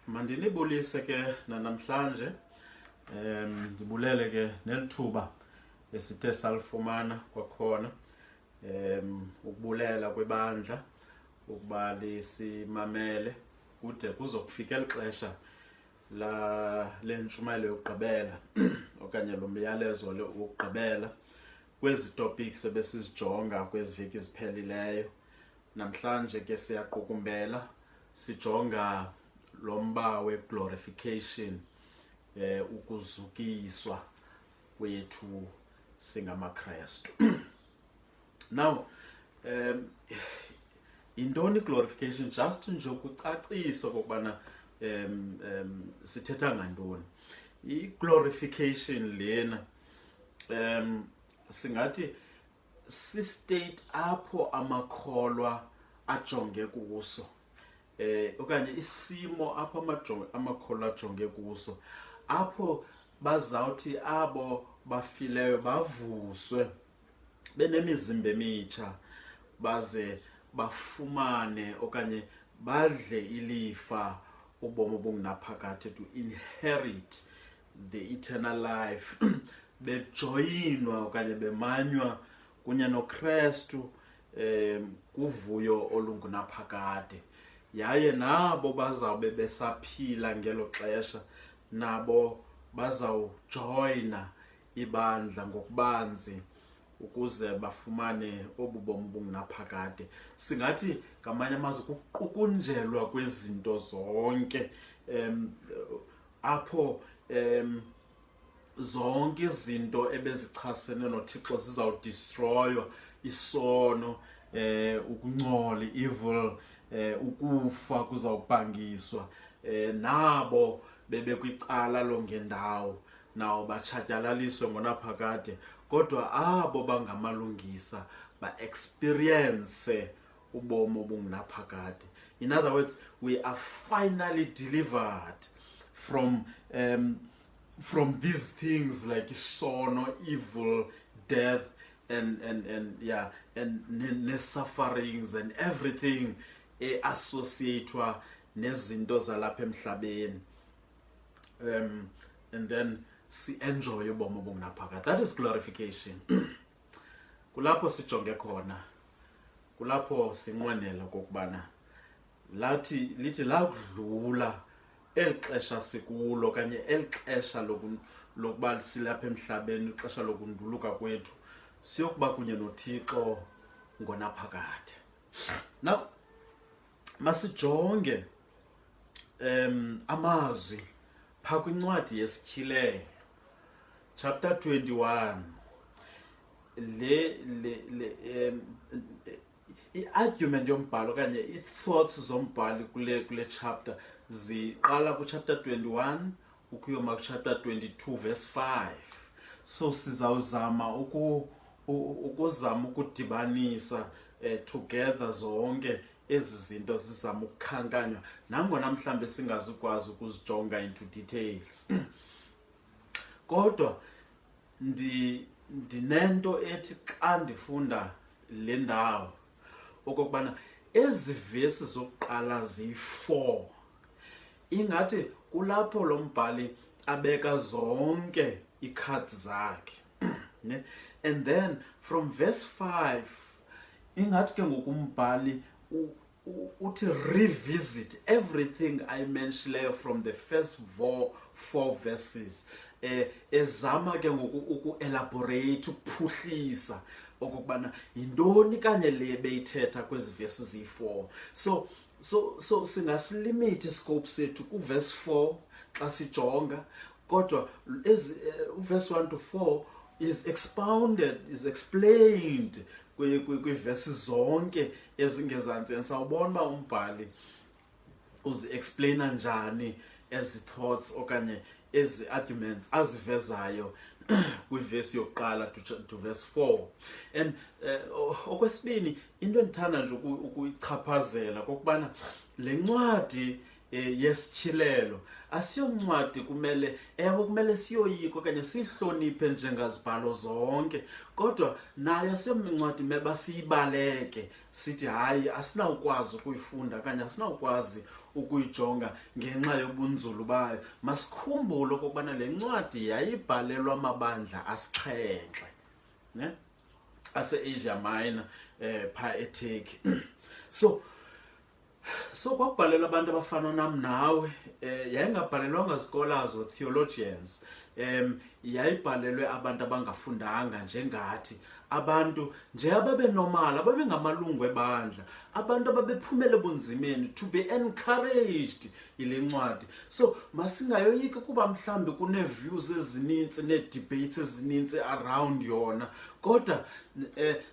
Mandinibulise ke namhlanje ndibulele ke nelithuba esithe salifumana kwakhona ukubulela kwebandla ukuba lisimamele kude kuzokufika elixesha la lentshumayelo yokugqibela okanye lo myalezo wokugqibela kwezi topics ebesizijonga kwezi veki ziphelileyo. Namhlanje ke siyaqukumbela sijonga lomba we-glorification, ukuzukiswa kwethu singamaKrestu. Now intoni glorification? Just nje ukucacisa ukubana sithetha ngantoni. I-glorification lena singathi si-state apho amakholwa ajonge kuso, okanye isimo apho amakholwa ajonge kuso, apho bazawuthi abo bafileyo bavuswe benemizimba emitsha baze bafumane okanye badle ilifa ubomi obungunaphakade, to inherit the eternal life bejoyinwa okanye bemanywa kunye noKrestu kuvuyo olungunaphakade. Yaye nabo bazawube besaphila ngelo xesha nabo bazawujoyina ibandla ngokubanzi ukuze bafumane obu bomi obungunaphakade. Singathi ngamanye amazwi kuqukunjelwa kwezinto zonke apho zonke izinto ebezichasene noThixo zizawudestroywa, isono, ukungcola, evil, ukufa kuzawubhangiswa, nabo bebekwicala longendawo nawo batshatyalaliswe ngonaphakade, kodwa abo bangamalungisa ba-experience ubomi obungunaphakade. In other words, we are finally delivered from these things like isono, evil, death, and sufferings and everything associated nezinto zalapha emhlabeni, and then si enjoy ubomi obungunaphakade. That is glorification. Kulapho sijonge khona, kulapho sinqwenela kokubana lithi lakudlula elixesha sikulo okanye elixesha lokuba silapha emhlabeni, ixesha lokunduluka kwethu siyokuba kunye noThixo ngonaphakade. Now masijonge amazwi phaa kwincwadi yesityhilelo chapter 21. I-argument yombhalo okanye i-thoughts zombhali kule chapter ziqala kuchapter 21 ukuyoma kuchapter 22 verse 5. So sizawuzama ukuzama ukudibanisa together zonke ezi zinto zizama ukukhankanywa, nangona mhlambe singazukwazi ukuzijonga into details. Kodwa ndinento ethi xa ndifunda le ndawo okokubana ezi vesi zokuqala ziyi-4 ingathi kulapho lo mbhali abeka zonke icards zakhe. And then from verse 5 ingathi ke ngokumbhali uthi revisit everything I mentioned from the first 4 verses, ezama ke uku-elaborate, ukuphuhlisa okokubana yintoni kanye le beyithetha kwezi verses ziyi-4. So singasilimithi iscope sethu kuverse 4 xa sijonga, kodwa verse 1 to 4 is expounded, is explained kwiverses zonke ezingezantsi. And sawubona uba umbhali uzi-explaina njani ezi thoughts okanye ezi arguments azivezayo kwivesi yokuqala to verse 4. And okwesibini, into endithanda nje ukuyichaphazela kokubana le ncwadi yesityhilelo asiyoncwadi kumele siyoyika okanye sihloniphe njengazibhalo zonke, kodwa nayo asiyoncwadi meba siyibaleke sithi hayi asinawukwazi ukuyifunda okanye asinawukwazi ukuyijonga ngenxa yobunzulu bayo. Masikhumbule okubana le ncwadi yayibhalelwa amabandla asixhenxe, ne, ase-Asia Minor pha eTurkey. So kwakubhalelwa abantu abafana nam nawe, yayingabhalelwanga scholars or theologians, yayibhalelwe abantu abangafundanga njengathi, abantu nje ababe normal, ababe ngamalungu ebandla, abantu ababephumele bunzimeni, to be encouraged ile ncwadi. So masingayoyiki kuba mhlambi kune-views ezininzi, nee-debates ezininzi around yona, kodwa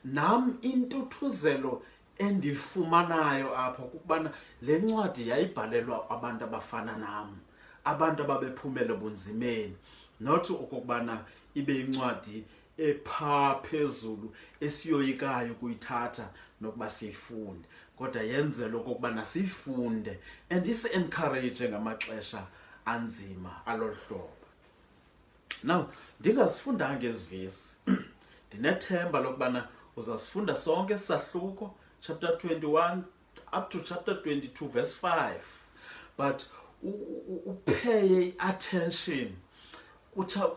nam intuthuzelo endifumanayo apha kukubana le ncwadi yayibhalelwa abantu abafana nam, abantu ababephumele bunzimeni, not okokubana ibe incwadi epha phezulu esiyoyikayo ukuyithatha nokuba siyifunde, kodwa yenzelwe okokubana siyifunde and isi-encourage ngamaxesha anzima alolu hlobo. Now ndingazifundanga ezi vesi ndinethemba lokubana uzasifunda sonke isahluko chapter 21 up to chapter 22 verse 5, but pay attention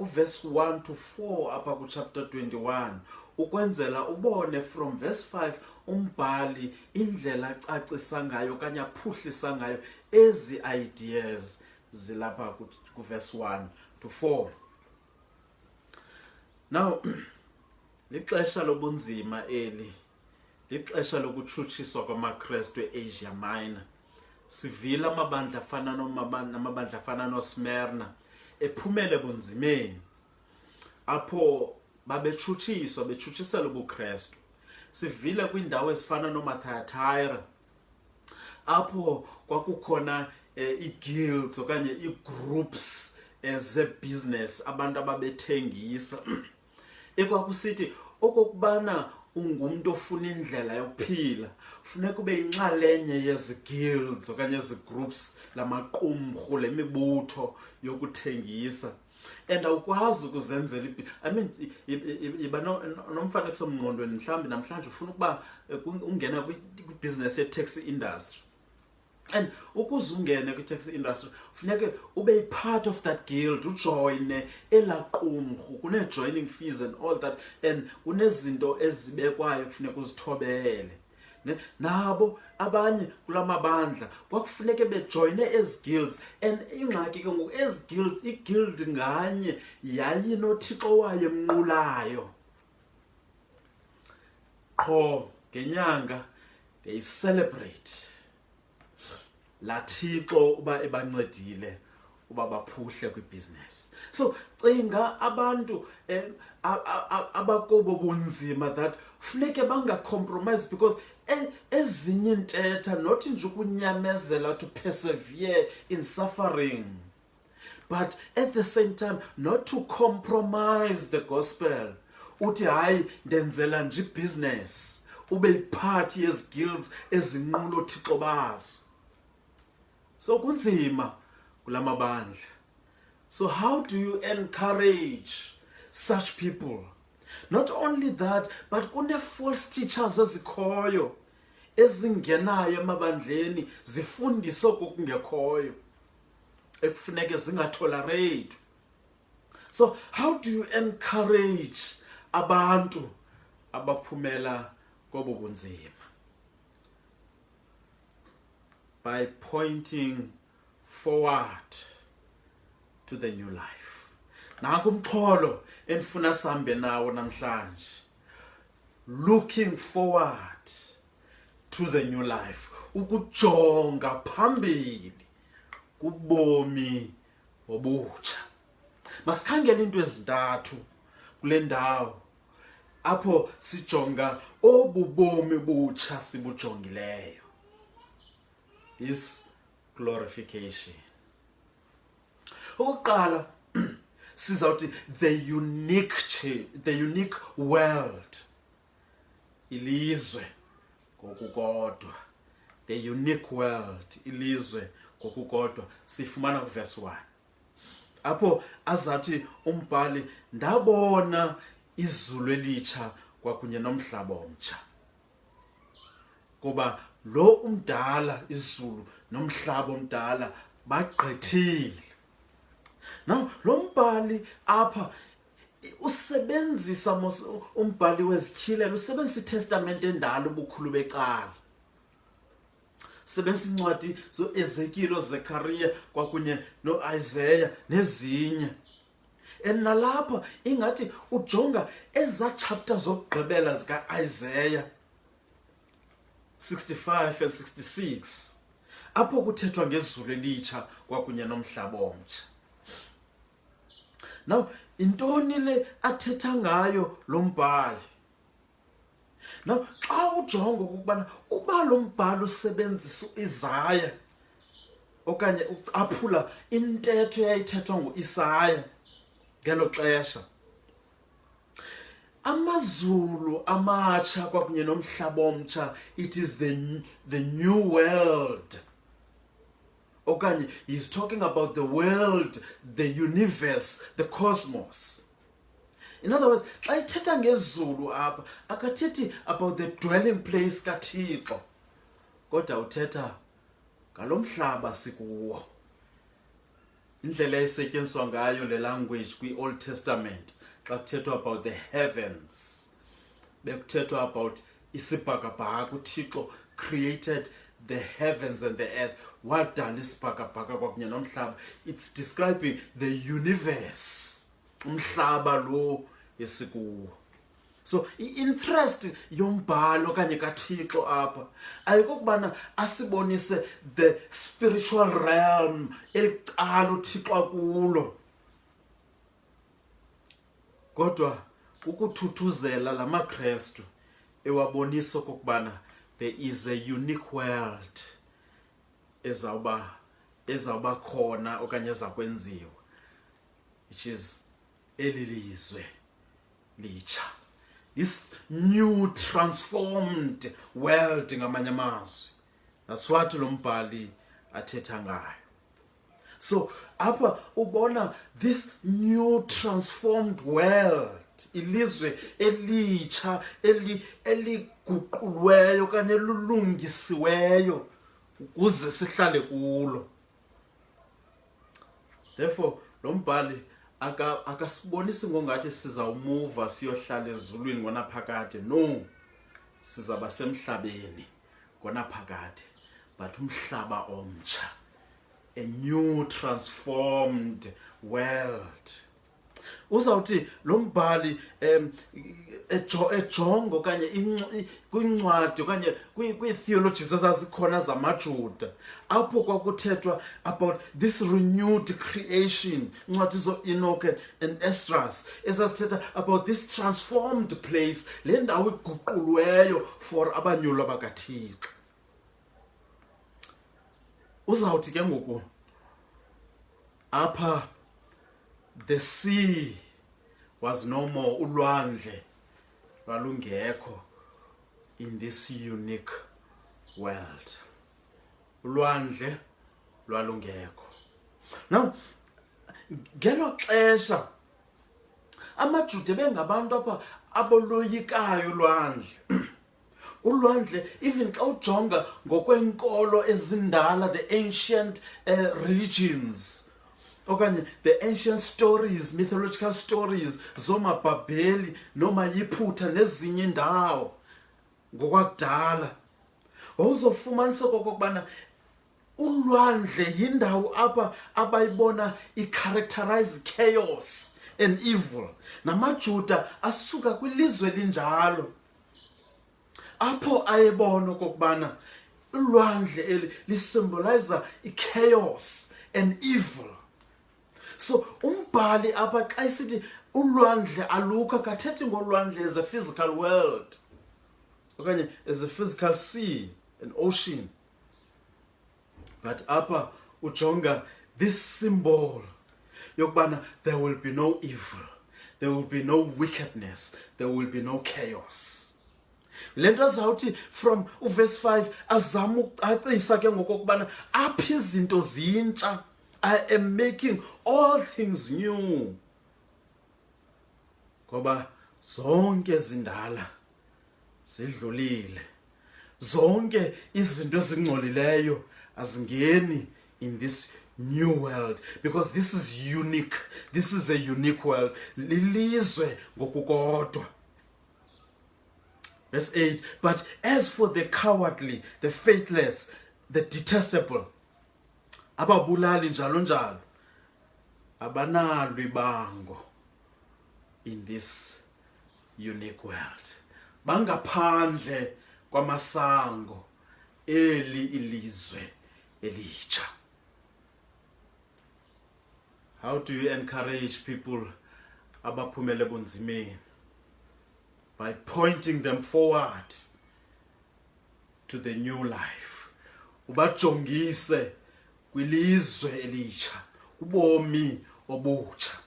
verse 1 to 4 apha ku chapter 21 ukwenzela ubone from verse 5 umbhali indlela acacisa ngayo okanye aphuhlisa ngayo ezi ideas zilapha ku verse 1 to 4. Now lixesha lobunzima eli, lixesha lokutshutshiswa kwamaKristu e-Asia Minor. Sivile amabandla afana noSmyrna ephumele bunzimeni, apho babechutshiswa, bechutshisela ubuKristu. Sivile kwiindawo ezifana noMathyatira, apho kwakukhona ii-guilds okanye ii-groups ze-business, abantu ababethengisa. Ekwakusithi okokubana ungumntu ofuna indlela yokuphila, funeka ube yinxalenye yezi guilds okanye ezi groups, lamaqumrhu, lemibutho yokuthengisa. And awukwazi ukuzenzela yiba nomfanekiso mngqondweni, mhlawumbi namhlanje ufuna ukuba ungena kwi-business ye-taxi industry. And ukuze ungene kwi-taxi industry funeke ube part of that guild, ujoyine elaqumrhu, kune-joining fees and all that, and kunezinto ezibekwayo kufuneka uzithobele. Nabo abanye kula mabandla kwakufuneke bejoyine ezi guilds, and ingxaki ke ngoku ezi guilds, i-guild nganye yayinothixo wayo emnqulayo. Qho ngenyanga they celebrate la thixo uba ebancedile uba baphuhle kwibusiness. So cinga abantu abakobo bunzima that funeke bangacompromise, because ezinye intetha not nje ukunyamezela to persevere in suffering, but at the same time not to compromise the gospel. Uthi hayi ndenzela nje business, ube yipart yezi guilds ezinqulo thixo bazo. So kunzima kulamabandla. So how do you encourage such people? Not only that, but kune false teachers ezikhoyo ezingenayo emabandleni zifundisa okungekhoyo ekufuneke zingatolerated. So how do you encourage abantu abaphumela kobo bunzima? By pointing forward to the new life. Nanku umxholo endifuna sambe nawo namhlanje. Looking forward to the new life. Ukujonga phambili kubomi obutsha. Masikhangele into ezintathu kule ndawo apho sijonga obubomi butsha sibujongileyo. Is glorification. Okokuqala sizawuthi the unique world, ilizwe ngokukodwa. The unique world, ilizwe ngokukodwa, sifumana ku verse 1 apho azathi umbhali, ndabona izulu elitsha kwakunye nomhlaba omtsha. Kuba lo umdala izulu nomhlaba omdala bagqithile. Now lo mbhali apha usebenzisa umbhali wezityhilelo usebenzisa iTestament endala ubukhulu becala. Sebenzisa incwadi zo-Ezekiel, Zekariya kwakunye no-Isaiah nezinye. Nalapha ingathi ujonga eza chapter zokugqibela zika-Isaiah 65 and 66 apho kuthethwa ngezulu elitsha kwakunye nomhlaba omtsha. Now intoni le athetha ngayo lo mbhali? Now xa ujonga ukubana uba lo mbhali usebenzisa u-Isaiah okanye ucaphula intetho eyayithethwa ngu-Isaiah ngelo xesha, amazulu amatsha kwakunye nomhlaba omtsha, it is the new world. Okanye he's talking about the world, the universe, the cosmos. In other words, xa ithetha ngezulu apha akathethi about the dwelling place kaThixo, kodwa uthetha ngalo mhlaba sikuwo. Indlela esetyenziswa ngayo le language kwi-Old Testament xa kuthethwa about the heavens, bekuthethwa about isibhakabhaka. uThixo created the heavens and the earth. Wadala isibhakabhaka kwakunye nomhlaba. It's describing the universe, umhlaba lo esikuwo. So i-interest yombhalo okanye kaThixo apha ayikokubana asibonise the spiritual realm elicala uThixo akulo, kodwa ukuthuthuzela lamaKristu ewabonisa okokubana there is a unique world ezawuba khona okanye ezakwenziwa, which is eli lizwe litsha, this new transformed world ngamanye amazwi. That's what lo mbhali athetha ngayo. So apha ubona this new transformed world, ilizwe elitsha eliguqulweyo okanye lulungisiweyo ukuze sihlale kulo. Therefore lo mbhali akasibonisi ngongathi sizawumuva siyohlala ezulwini ngona phakade. No, sizaba semhlabeni ngona phakade, but umhlaba omtsha, a new transformed world. Uzawuthi lo mbhali ejongo okanye kwincwadi okanye kwi-theologies ezazikhona zamaJuda apho kwakuthethwa about this renewed creation, incwadi zo-Enoch and Esdras ezazithetha about this transformed place, le ndawo iguqulweyo for abanyulwa bakaThixo. Uzawuthi ke ngoku apha the sea was no more, ulwandle lwalungekho in this unique world. Ulwandle lwalungekho. Now ngelo xesha amaJuda bengabantu apha aboloyikayo ulwandle. Ulwandle, even xa ujonga ngokwenkolo ezindala, the ancient religions okanye the ancient stories, mythological stories zomaBhabheli nomayiphutha nezinye indawo ngokwakudala, wawuzofumanisa kokokubana ulwandle yindawo apha abayibona i-characterize chaos and evil. NamaJuda asuka kwilizwe linjalo apho ayebona okokubana ulwandle eli lisymbolize i-chaos and evil. So umbhali apha xa isithi ulwandle alukho akathethi ngolwandle as a physical world okanye as a physical sea and ocean, but apha ujonga this symbol yokubana there will be no evil, there will be no wickedness, there will be no chaos. Lento azawuthi from verse 5 azama ukucacisa ke ngokokubana apha izinto zintsha, I am making all things new. Ngoba zonke zindala zidlulile, zonke izinto ezingcolileyo azingeni in this new world, because this is unique. This is a unique world. Lilizwe ngokukodwa. Verse 8, but as for the cowardly, the faithless, the detestable, ababulali njalo njalo, abanalo ibango in this unique world. Bangaphandle kwamasango eli ilizwe elitsha. How do you encourage people abaphumele bunzimeni? By pointing them forward to the new life. Ubajongise kwilizwe elitsha, ubomi obutsha.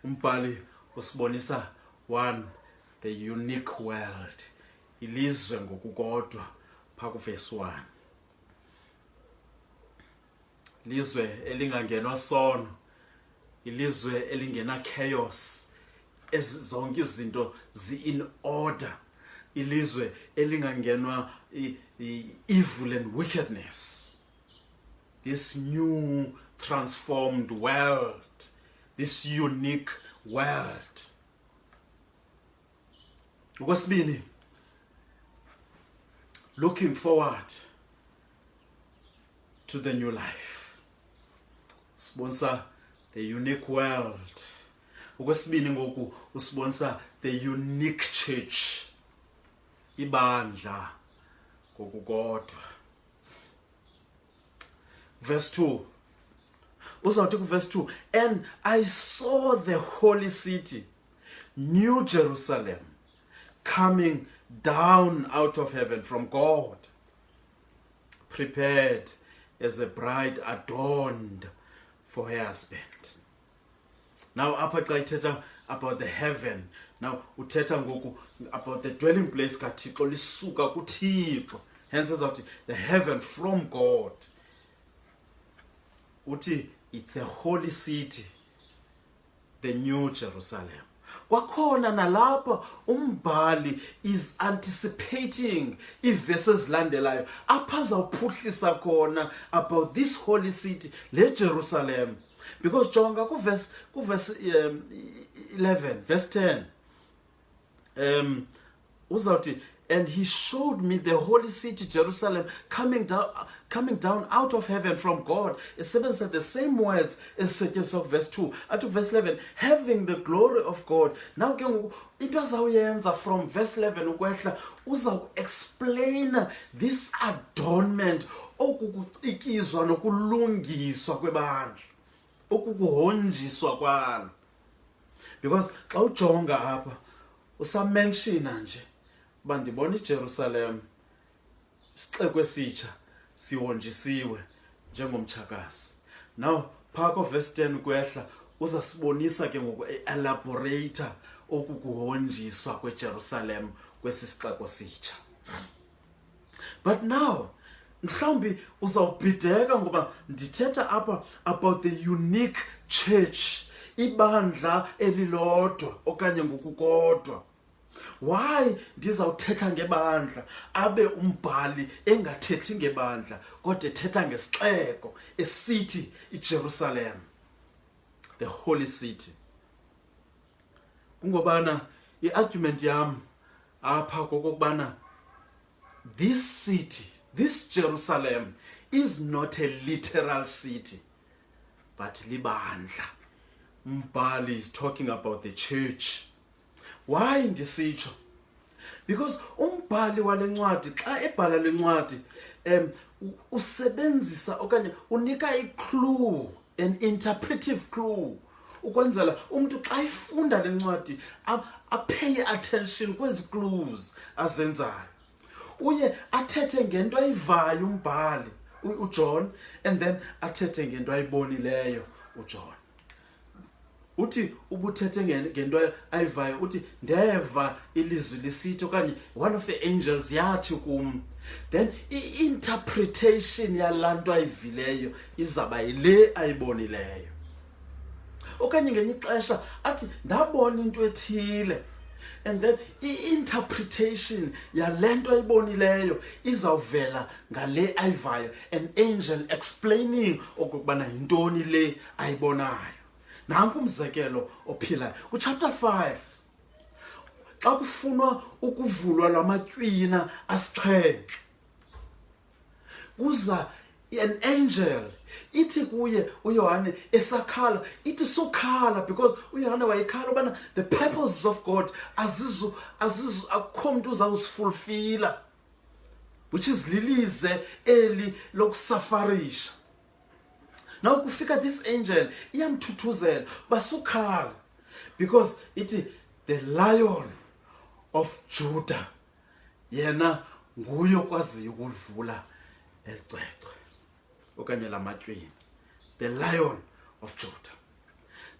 Umbhali usibonisa 1, the unique world. Ilizwe ngokukodwa pha verse 1. Ilizwe elingangenwa sono, ilizwe elingena chaos, zonke izinto in order, ilizwe elingangenwa evil and wickedness. This new transformed world, this unique world. Okwesibini, looking forward to the new life. Sponsor the unique world. Okwesibini ngoku usibonisa the unique church. Ibandla ngokukodwa. Verse 2. Uzawuthi ku verse 2, and I saw the holy city, New Jerusalem, coming down out of heaven from God, prepared as a bride adorned for her husband. Now apha xa ithetha about the heaven, now uthetha ngoku about the dwelling place kaThixo lisuka kuThixo. Hence uzawuthi the heaven from God. Uthi it's a holy city, the New Jerusalem. Kwakhona nalapha umbhali is anticipating iverses landelayo apha zawuphuhlisa khona about this holy city, le Jerusalem. Because jonga ku verse 11, verse 10, uzawuthi, and he showed me the holy city Jerusalem coming down out of heaven from God. It says the same words as of verse 2 to verse 11, having the glory of God. Now into azawuyenza from verse 11 ukwehla uzawu explain this adornment, okukucikizwa nokulungiswa kwebandla, okukuhonjiswa kwalo. Because xa ujonga apha usamenshina nje ba ndibona iJerusalem isixeko esitsha sihonjisiwe njengomtshakazi. Now phako verse 10 kwehla uzasibonisa ke ngoku elaborator okukuhonjiswa kweJerusalem kwesi sixeko sitsha. But now mhlawumbi uzawubhideka ngoba ndithetha apha about the unique church, ibandla elilodwa okanye ngokukodwa. Why ndizawuthetha ngebandla abe umbhali engathethi ngebandla kodwa ethetha ngesixeko esithi iJerusalem, the holy city? Kungobana iargument yam apha kokubana this city, this Jerusalem is not a literal city but libandla. Umbhali is talking about the church. Why ndisitsho? Because umbhali wale ncwadi xa ebhala le ncwadi usebenzisa okanye unika clue, an interpretive clue, ukwenzela umuntu xa ifunda le ncwadi pay attention kwezi clues azenzayo. Uye athethe ngento ayivayo umbhali uJohn, and then athethe ngento ayibonileyo uJohn. Uthi ubuthethe ngento ayivayo uthi ndeva ilizwi lisithi okanye one of the angels yathi kum, then i-interpretation yalanto ayivileyo izaba yile ayibonileyo. Okanye ngenye ixesha athi ndabona into ethile, and then i-interpretation yale nto ayibonileyo izawuvela ngale ayivayo, an angel explaining okokubana yintoni le ayibonayo. Nanku umzekelo ophilayo kuchapter 5, xa kufunwa ukuvulwa lamatywina asixhenxe, kuza an angel ithi kuye uYohane esakhala, ithi sukhala, because uYohane wayekhala ubana the purposes of God azizu akukho mntu uzawuzifulfila, which is lilize eli lokusafarisha. Now kufika this angel iyamthuthuzela basukhala, because ithi the Lion of Judah yena nguye okwaziyo ukuvula elicwecwe okanye lamatywini, the Lion of Judah.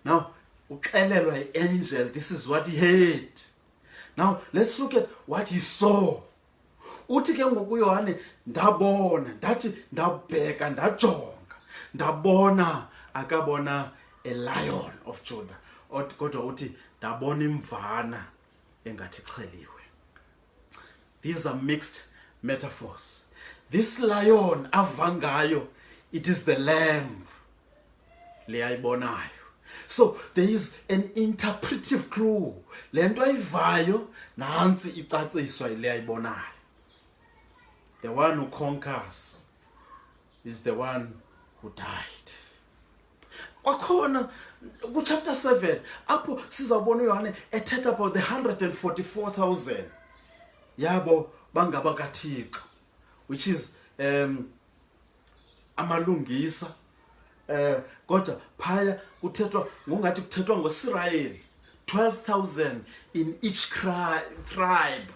Now uxelelwa i-angel, this is what he heard. Now let's look at what he saw. Uthi ke ngoku uYohane ndabona, ndathi ndabheka ndajonga, ndabona, akabona a Lion of Judah, kodwa uthi ndabona imvana engathi xheliwe. These are mixed metaphors. This lion avangayo, it is the lamb le ayibonayo. So there is an interpretive clue. Le nto ayivayo nansi icaciswa ile ayibonayo. The one who conquers is the one who died. Kwakhona chapter 7 apho sizawubona uYohane ethetha about the 144,000 yabo bangabakaThixo, which is amalungisa, kodwa phaya kuthethwa ngongathi kuthethwa ngoIsrael, 12,000 in each tribe.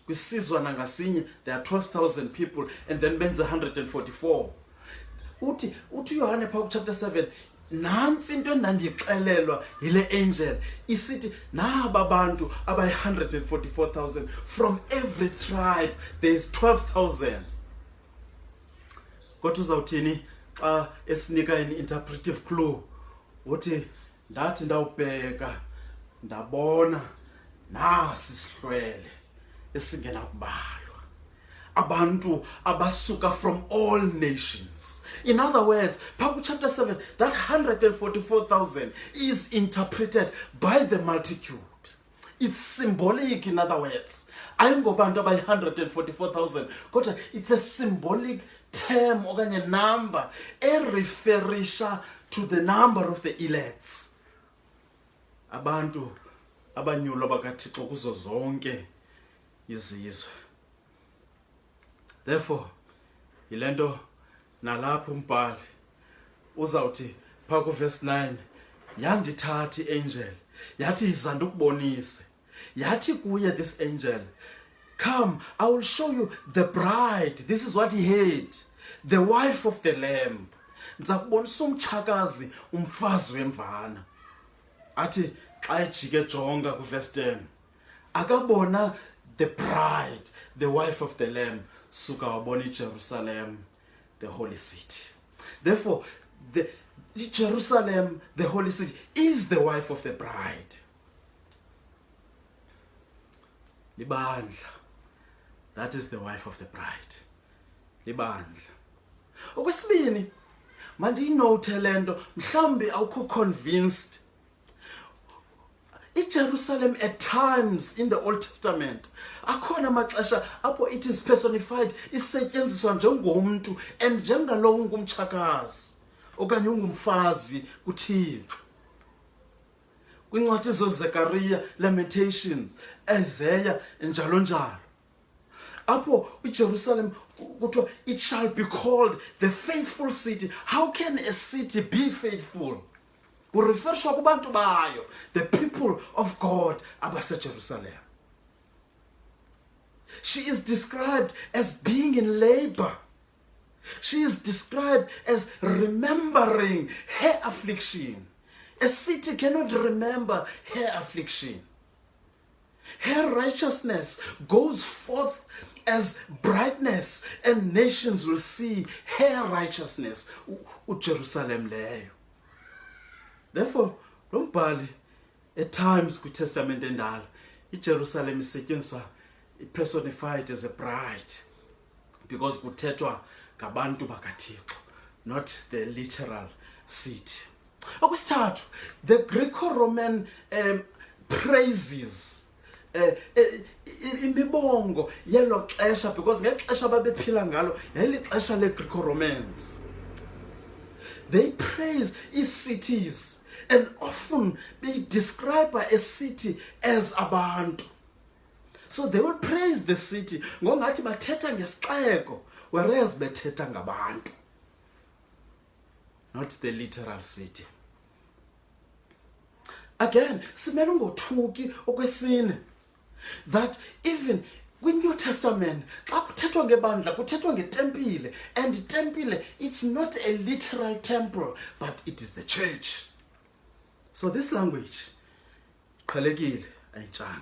Kwisizwana ngasinye there are 12,000 people, and then benze 144. Uthi uYohane pha chapter 7, nansi into endandixelelwa yile angel isithi naba bantu abayi 144,000 from every tribe, there is 12,000. Kodwa uzawuthini xa esinika in interpretive clue? Uthi ndathi ndawubheka ndabona nasi sihlwele esingena kubalwa, abantu abasuka from all nations. In other words, chapter 7, that 144,000 is interpreted by the multitude. It's symbolic, in other words. Ayingobantu abayi 144,000, kodwa it's a symbolic term okanye number referisha to the number of the elects. Abantu abanyulwa bakaThixo kuzo zonke izizwe. Therefore, yilento nalapho umbhali uzawuthi pha ku verse 9, yandithatha i-angel yathi iza ndikubonise, yathi kuye this angel, come, I will show you the bride. This is what he heard, the wife of the lamb. Ndiza kubonisa umtshakazi, umfazi wemvana. Athi xa ejike jonga ku verse 10, akabona the bride, the wife of the lamb, suka wabona iJerusalem, the holy city. Therefore, the Jerusalem, the holy city, is the wife of the bride. Libandla, that is the wife of the bride. Libandla. Okwesibini, mandiyinote lento, mhlambi awukho convinced. Jerusalem at times in the Old Testament akhona amaxesha apho it is personified, isetyenziswa njengomntu and njengalowo ungumtshakazi okanye ungumfazi kuThixo. Kwincwadi zoZechariah, Lamentations, Isaiah njalo njalo, apho iJerusalem kuthiwa it shall be called the faithful city. How can a city be faithful? Kureferishwa kubantu bayo, the people of God abaseJerusalem. She is described as being in labor. She is described as remembering her affliction. A city cannot remember her affliction. Her righteousness goes forth as brightness, and nations will see her righteousness. Jerusalem leyo. Therefore, lo mbhali At times kwiTestament endala iJerusalem isetyenziswa personified as a bride because kuthethwa ngabantu bakaThixo, not the literal city. Okwesithathu, the Greco-Roman praises imibongo yelo xesha, because ngexesha babephila ngalo yayilixesha le-Greco-Romans. They praise its cities, and often they describe a city as abantu. So they will praise the city ngongathi bathetha ngesixeko, whereas bethetha ngabantu, not the literal city. Again, simele ngothuki okwesine, that even kwi-New Testament xa kuthethwa ngebandla kuthethwa ngetempile, and tempile, it's not a literal temple, but it is the church. So this language qhelekile ayintshanga.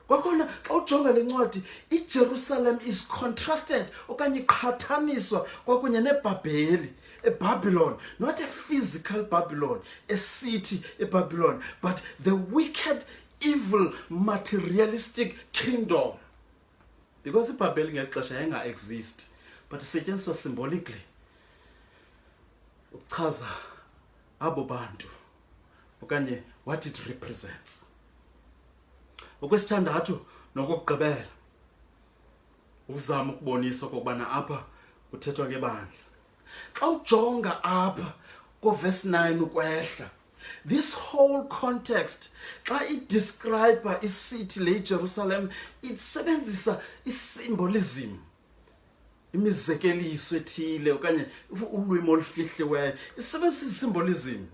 Kwakhona xa ujonga le ncwadi, iJerusalem is contrasted okanye iqhathaniswa kwakunye neBhabheli, a Babylon, not a physical Babylon, a city, a Babylon, but the wicked, evil, materialistic kingdom. Because iBhabheli ngexesha yayinga exist, but isetyenziswa symbolically ukuchaza abo bantu okanye what it represents. Okwesithandathu nokugqibela, uzama ukubonisa okubana apha kuthethwa ngebandla. Xa ujonga apha ko verse 9 ukwehla, this whole context xa describe city le Jerusalem, isebenzisa symbolism, imizekeliso ethile okanye ulwimi olufihliweyo, isebenzisa symbolism.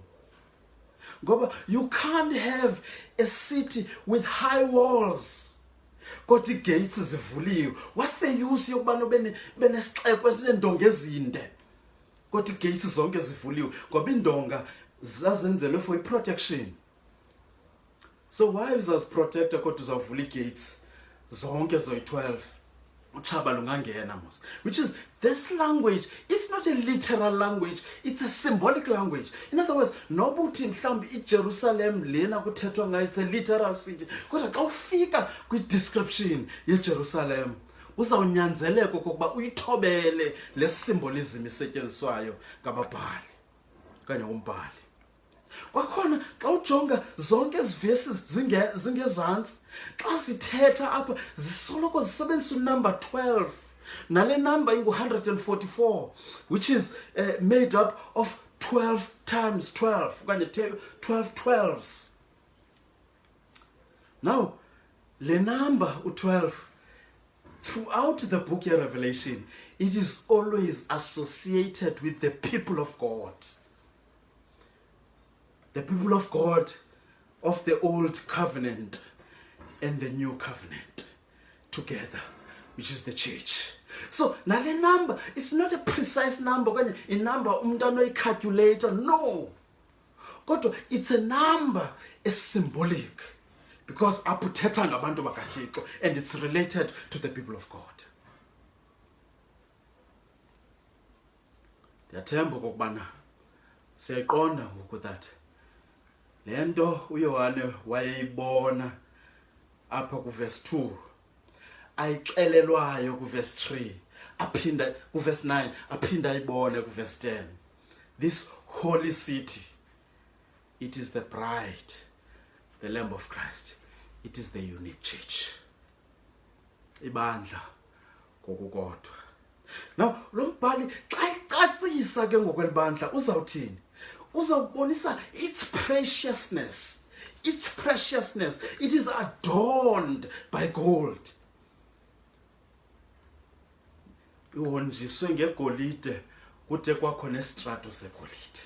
Ngoba you can't have a city with high walls kodwa gates zivuliwe. What's the use yokubana benesixeko esinendonga ezinde kodwa gates zonke zivuliwe? Ngoba indonga zazenzelwe for protection. So why uzaziprotecta kodwa uzavula gates zonke zoyi-12 uchaba lungangena mos? Which is, this language is not a literal language, it's a symbolic language. In other words, nobuthi mhlawumbi iJerusalem lena kuthethwa ngayo it's a literal city, kodwa xa ufika kwi-description yeJerusalem uzawunyanzeleka okokuba uyithobele le symbolism isetyenziswayo ngababhali okanye umbhali. Kwakhona xa ujonga zonke ezi verses zingezantsi, xa sithetha apha zisoloko zisebenzisa unumber 12, nale number ingu-144, which is made up of 12 times 12 okanye 12 12s. Now le number u-12 throughout the book of Revelation, it is always associated with the people of God. The people of God of the old covenant and the new covenant together, which is the church. So now the number is not a precise number, a number calculator, no. Kodwa it's a number, a symbolic, because aputhetha ngabantu bakaThixo, and it's related to the people of God. Ndiyathemba ukubana siyayiqonda ngoku that lento uYohane wayeyibona apha ku verse 2 ayixelelwayo ku verse 3 aphinda ku verse 9 aphinda ayibone ku verse 10. This holy city, it is the bride, the Lamb of Christ. It is the unique church. Ibandla kokukodwa. Now lo mbhali xa icacisa ke ngokwelibandla uzawuthini? Uzawubonisa its preciousness. Its preciousness. It is adorned by gold. Ihonjiswe ngegolide kude kwakhona esitrato segolide.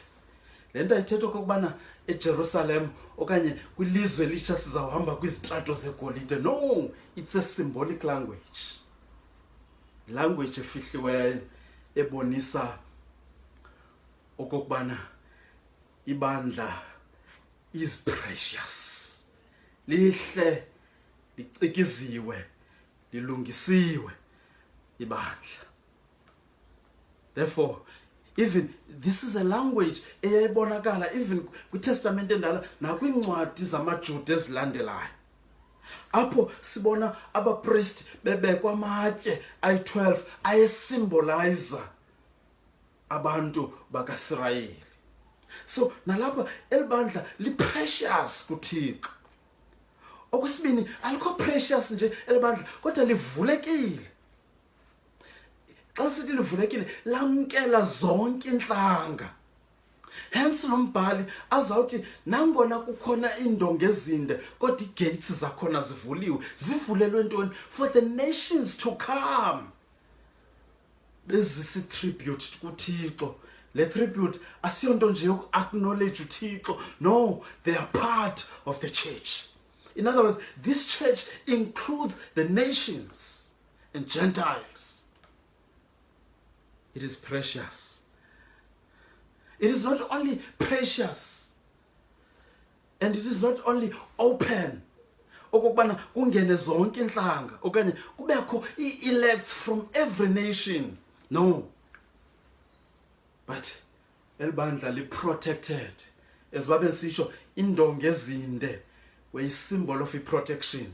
Lento ayithetha ukubana eJerusalem okanye kwilizwe litsha sizawuhamba kwizitrato zegolide. No, it's a symbolic language. Language efihliweyo ebonisa okubana ibandla is precious. Lihle, licikiziwe, lilungisiwe ibandla. Therefore, Even this is a language eyayibonakala even kwiTestament endala nakwiincwadi zamaJuda ezilandelayo. Apho sibona abapriest bebekwa amatye ayi-12 ayesymbolize abantu bakaSirayeli. So nalapha elibandla li-precious kuThixo. Okwesibini, alikho precious nje elibandla kodwa livulekile. Xa sithi livulekile lamkela zonke inhlanga. Hence lombhali azawuthi nangona kukhona indonga ezinde kodwa igates zakhona zivuliwe. Zivulelwe ntoni? For the nations to come. Bezisi tribute kuThixo. Le tribute asiyonto nje yoku-acknowledge uThixo. No, they are part of the church. In other words, this church includes the nations and Gentiles. It is precious. It is not only precious, and it is not only open. Okubana kungene zonke inhlanga okanye kubekho elects from every nation. No. But elibandla li protected. As babe sisho indonga ezinde were a symbol of a protection.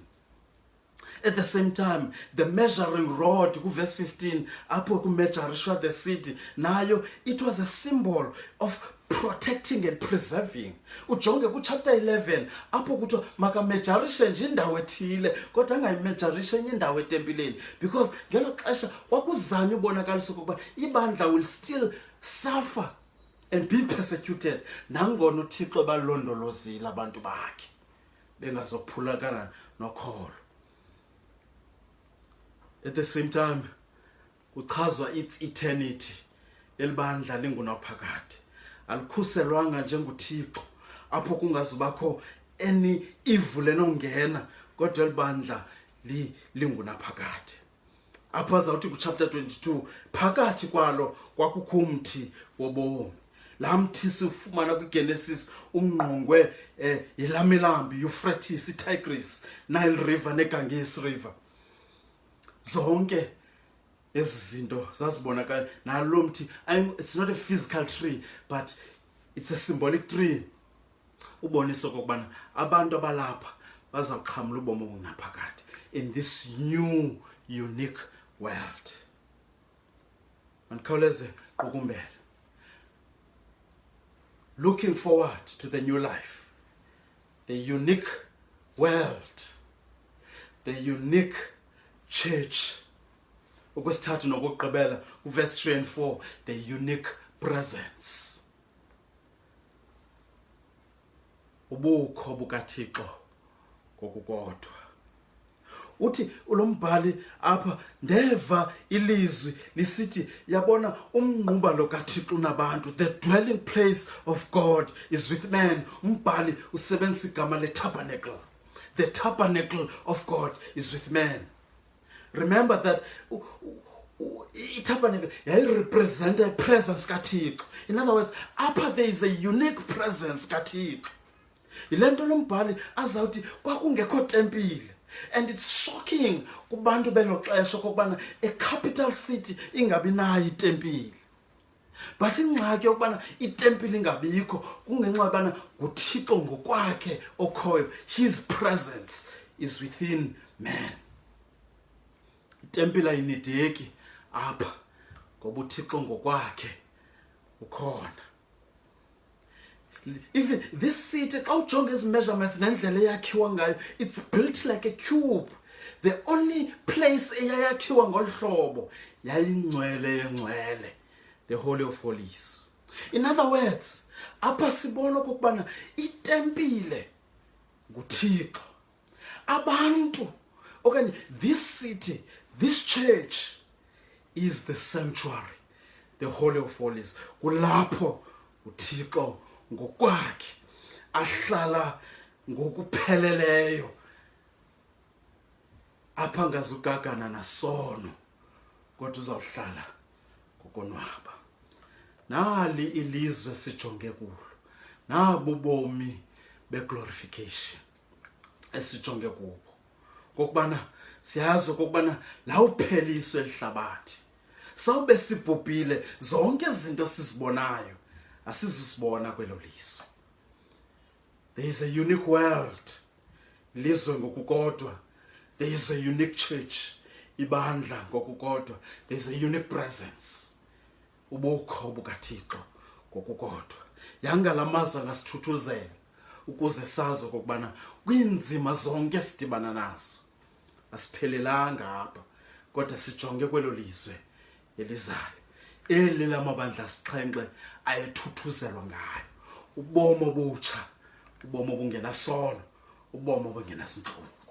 At the same time, the measuring rod, verse 15, apho kumeasurishwa the city, nayo it was a symbol of protecting and preserving. Ujonge ku chapter 11, apho kuthiwa makameajurishe nje indawo ethile, kodwa angayimeajurishe enye indawo etempileni, because ngelo xesha kwakuzanywa ubonakalisa ukuba ibandla will still suffer and be persecuted. Nangona uThixo balondolozile abantu bakhe bengazophulakana nokholo. At the same time, kuchazwa its eternity. Elibandla lingunaphakade. Alikhuselwanga njengoThixo apho kungazubakho any evil enongena, kodwa elibandla lingunaphakade. Apho azawuthi ku chapter 22, phakathi kwalo kwakukho umthi wobomi. La mthi sifumana kwiGenesis umngqongwe yilamilambi, Euphrates, Tigris, Nile River neGanges River. Zonke ezizinto zazibonakala nalo mthi. It's not a physical tree, but it's a symbolic tree. Ubonisa kokubana abantu abalapha bazaqhamula ubomi obunaphakade in this new unique world. Mankhawuleze qukumbele. Looking forward to the new life, the unique world, the unique church. Okwesithathu nokugqibela verse 3 and 4, the unique presence. Ubukho bukaThixo kokukodwa. Uthi ulombhali apha, ndeva ilizwi lisithi yabona umnquba lo kaThixo nabantu, the dwelling place of God is with man. Umbhali usebenzisa igama le tabernacle. The tabernacle of God is with man. Remember that tabernacle represents a presence kaThixo. In other words, upper there is a unique presence kaThixo. Ilento lombhali azawuthi kwakungekho tempile. And it's shocking kubantu belo xesha kokubana a capital city ingabi nayo itempile. But ingxaki yokubana itempile ingabikho kungenxa yobana nguThixo ngokwakhe okhoyo. His presence is within man. Itempile ayinideki apha ngoba uThixo ngokwakhe ukhona. Even this city, xa ujonga ezi measurements nendlela eyakhiwa ngayo, it's built like a cube. The only place eyayakhiwa ngolu hlobo yayingcwele yengcwele, the Holy of Holies. In other words, apha sibona kokubana itempile nguThixo. Abantu okanye this city, this church is the sanctuary, the Holy of Holies. Kulapho uThixo ngokwakhe ahlala ngokupheleleyo, apha ngazugagana nasono, kodwa uzawuhlala ngokonwaba. Nali ilizwe sijonge kulo, nabubomi beglorification esijonge kubo, kokubana siyazi kokubana lawupheliswe elihlabathi. sawube sibhubhile zonke izinto sizibonayo asizisibona kwelo lizwe. There is a unique world, lizwe ngokukodwa. There is a unique church, ibandla ngokukodwa. There is a unique presence, ubukho bukaThixo ngokukodwa. Yangalamazwi angasithuthuzela ukuze sazi ukubana kwinzima zonke sidibana nazo asiphelelanga apha, kodwa sijonge kwelo lizwe elizayo, eli lamabandla asixhenxe ayethuthuzelwa ngayo, ubomo obutsha, ubomo obungenasono, ubomo obungenazintlungu.